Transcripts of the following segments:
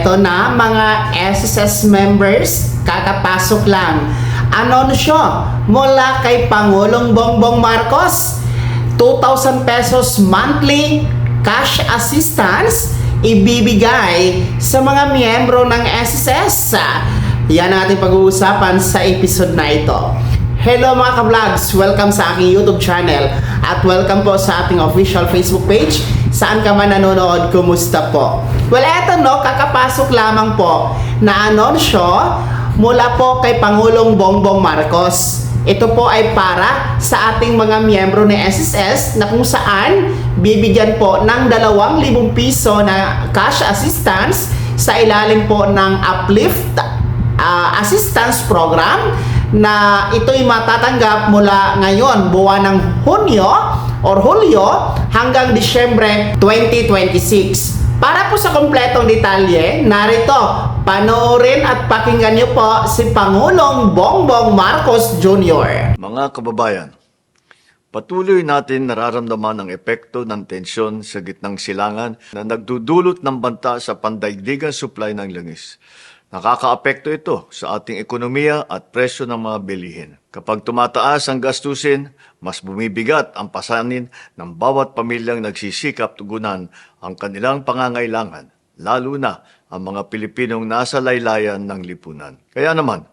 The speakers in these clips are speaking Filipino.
Eto na mga SSS members, kakapasok lang. Anunsyo mula kay Pangulong Bongbong Marcos, 2,000 pesos monthly cash assistance ibibigay sa mga miyembro ng SSS. Yan ang ating pag-uusapan sa episode na ito. Hello mga ka-vlogs! Welcome sa aking YouTube channel at welcome po sa ating official Facebook page. Saan ka man nanonood, kumusta po? Well, eto no, kakapasok lamang po na anunsyo mula po kay Pangulong Bongbong Marcos. Ito po ay para sa ating mga miyembro ng SSS na kung saan bibigyan po ng 2,000 piso na cash assistance sa ilalim po ng Uplift Assistance Program na ito'y matatanggap mula ngayon buwan ng Hulyo hanggang Disyembre 2026. Para po sa kompletong detalye, narito, panoorin at pakinggan niyo po si Pangulong Bongbong Marcos Jr. Mga kababayan, patuloy natin nararamdaman ang epekto ng tensyon sa gitnang silangan na nagdudulot ng banta sa pandaigdigang supply ng langis. Nakakaapekto ito sa ating ekonomiya at presyo ng mga bilihin. Kapag tumataas ang gastusin, mas bumibigat ang pasanin ng bawat pamilyang nagsisikap tugunan ang kanilang pangangailangan, lalo na ang mga Pilipinong nasa laylayan ng lipunan. Kaya naman,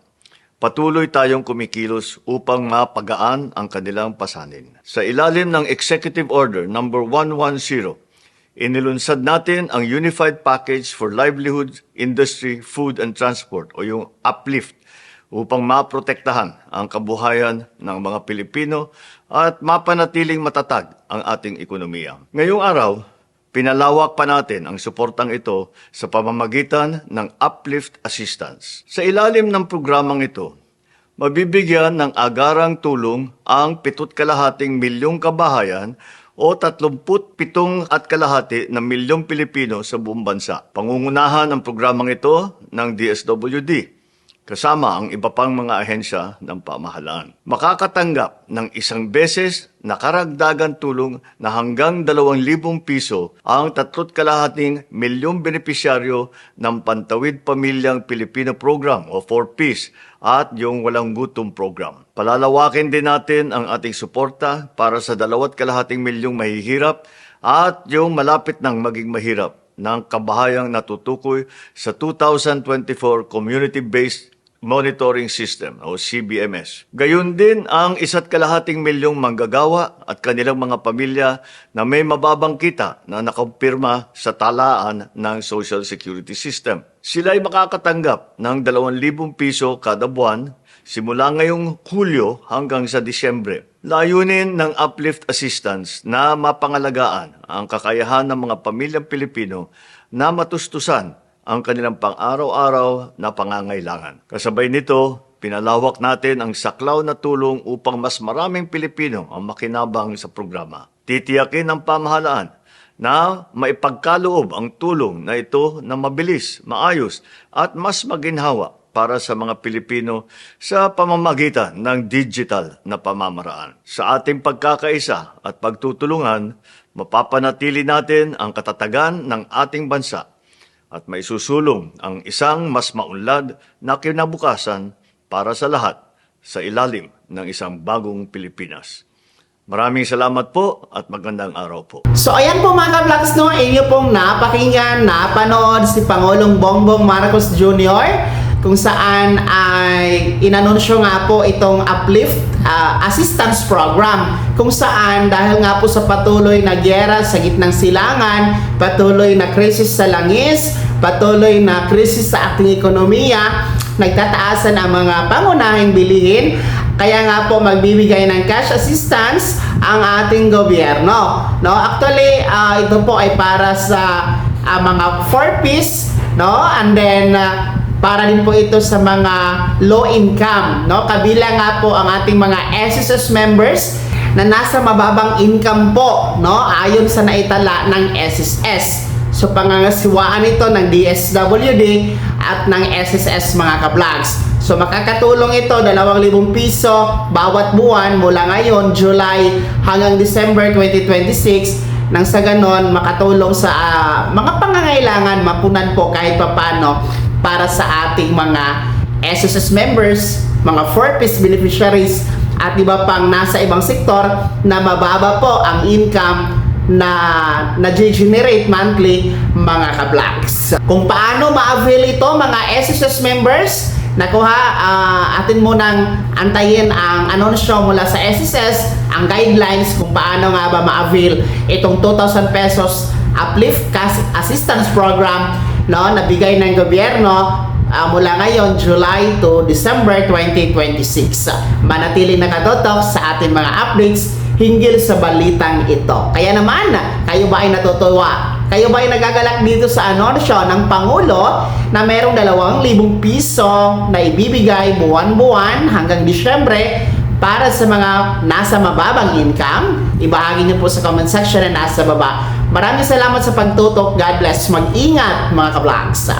patuloy tayong kumikilos upang mapagaan ang kanilang pasanin. Sa ilalim ng Executive Order No. 110, inilunsad natin ang Unified Package for Livelihood, Industry, Food and Transport o yung Uplift upang maprotektahan ang kabuhayan ng mga Pilipino at mapanatiling matatag ang ating ekonomiya. Ngayong araw, pinalawak pa natin ang suportang ito sa pamamagitan ng Uplift Assistance. Sa ilalim ng programang ito, mabibigyan ng agarang tulong ang 7,5 milyong kabahayan o 37,500 na milyong Pilipino sa buong bansa. Pangungunahan ang programang ito ng DSWD, kasama ang iba pang mga ahensya ng pamahalaan. Makakatanggap ng isang beses na karagdagan tulong na hanggang 2,000 piso ang 3,5 milyong benepisyaryo ng Pantawid Pamilyang Pilipino Program o 4Ps at yung Walang Gutom Program. Palalawakin din natin ang ating suporta para sa 2,5 milyong mahihirap at yung malapit nang maging mahirap ng kabahayang natutukoy sa 2024 Community-Based Monitoring System o CBMS. Gayun din ang 1,5 milyong manggagawa at kanilang mga pamilya na may mababang kita na nakampirma sa talaan ng Social Security System. Sila ay makakatanggap ng 2,000 piso kada buwan simula ngayong Hulyo hanggang sa Disyembre. Layunin ng Uplift Assistance na mapangalagaan ang kakayahan ng mga pamilyang Pilipino na matustusan ang kanilang pang-araw-araw na pangangailangan. Kasabay nito, pinalawak natin ang saklaw na tulong upang mas maraming Pilipino ang makinabang sa programa. Titiyakin ng pamahalaan na maipagkaloob ang tulong na ito na mabilis, maayos at mas maginhawa para sa mga Pilipino sa pamamagitan ng digital na pamamaraan. Sa ating pagkakaisa at pagtutulungan, mapapanatili natin ang katatagan ng ating bansa at maisusulong ang isang mas maunlad na kinabukasan para sa lahat sa ilalim ng isang bagong Pilipinas. Maraming salamat po at magandang araw po. So ayan po mga ka-vlogs, no, inyo pong napakinggan, napanood si Pangulong Bongbong Marcos Jr. kung saan ay inanunsyo nga po itong Uplift Assistance Program, kung saan dahil nga po sa patuloy na gyera sa gitnang silangan, patuloy na krisis sa langis, patuloy na krisis sa ating ekonomiya, nagtataasan ang mga pangunahing bilihin. Kaya nga po magbibigay ng cash assistance ang ating gobyerno. No, actually ito po ay para sa mga 4Ps, no? And then para din po ito sa mga low income, no? Kabilang nga po ang ating mga SSS members na nasa mababang income po, no? Ayon sa naitala ng SSS. So pangangasiwaan ito ng DSWD at ng SSS mga ka-vlogs. So makakatulong ito 2,000 piso bawat buwan mula ngayon, July hanggang December 2026 nang sa ganon makatulong sa mga pangangailangan kailangan mapunan po kahit papano para sa ating mga SSS members, mga 4-piece beneficiaries, at iba pang nasa ibang sektor na mababa po ang income na generate monthly, mga ka-vlogs. Kung paano ma-avail ito, mga SSS members, nakuha, atin munang antayin ang anunsyo mula sa SSS, ang guidelines kung paano nga ba ma-avail itong 2,000 pesos uplift cash assistance program, no, na bigay ng gobyerno mula ngayon, July to December 2026. Manatili nakatutok sa ating mga updates hinggil sa balitang ito. Kaya naman, kayo ba ay natutuwa? Kayo ba ay nagagalak dito sa anunsyo ng Pangulo na merong 2,000 piso na ibibigay buwan-buwan hanggang Disyembre para sa mga nasa mababang income? Ibahagi niyo po sa comment section na nasa baba. Maraming salamat sa pagtutok. God bless. Mag-ingat, mga ka-vlogs.